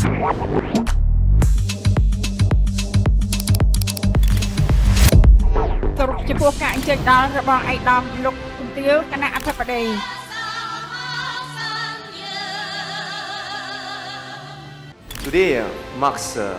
สรุปជាពោះការអញ្ជើញដល់របស់ឯកឧត្តមលោកជំទាវគណៈអធិបតី Today marks a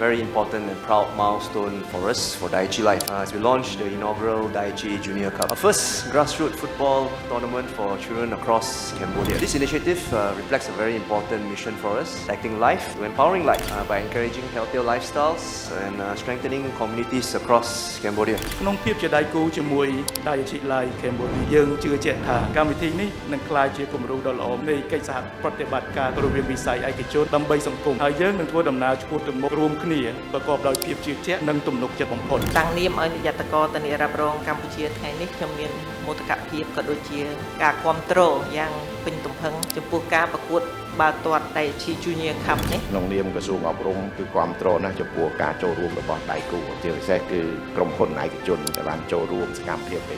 very important and proud milestone for us, for Daiichi Life, as we launch the inaugural Daiichi Junior Cup, our first grassroots football tournament for children across Cambodia. This initiative reflects a very important mission for us, connecting life to empowering life by encouraging healthier lifestyles and strengthening communities across Cambodia. ក្នុងភាពជាដៃគូជាមួយ Daiichi Life Cambodia យើងជឿជាក់ថាកម្មវិធីនេះនឹងក្លាយជាគំរូដ៏ល្អនៃកិច្ចសហប្រតិបត្តិការរវាងវិស័យឯកជនដើម្បីសង្គមហើយយើងនឹងធ្វើដំណើរឆ្ពោះទៅមុខរួមគ្នាប្រកបដោយភាពជឿជាក់និងទំនុកចិត្តបំផុត តាំងនាមឲ្យនាយកតកធានារ៉ាប់រងកម្ពុជាថ្ងៃនេះខ្ញុំមានមោទកភាពក៏ដូចជាការគ្រប់គ្រងយ៉ាងពេញទំហឹងចំពោះការប្រកួតបាល់ទាត់ Daiichi Junior Cup នេះ ក្នុងនាមក្រសួងអប់រំគឺគ្រប់គ្រងណាស់ចំពោះការចូលរួមរបស់ដៃគូជាពិសេសគឺក្រុមហ៊ុនឯកជនដែលបានចូលរួមសកម្មភាពកី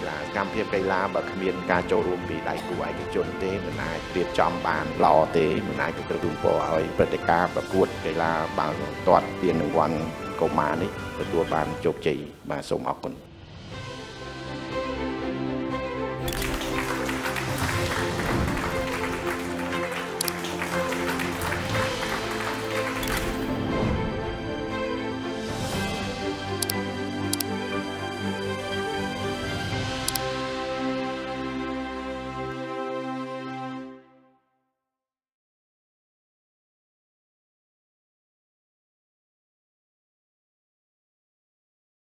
ឡាបើគ្មានការចូលរួមពីដៃគូឯកជនទេមិនអាចរៀបចំបានល្អទេមិនអាចទទួលពរឲ្យព្រឹត្តិការណ៍ប្រកួតកីឡាបាល់ទាត់ពានរង្វាន់កុមារនេះទទួលបានជោគជ័យបាទសូមអរគុណ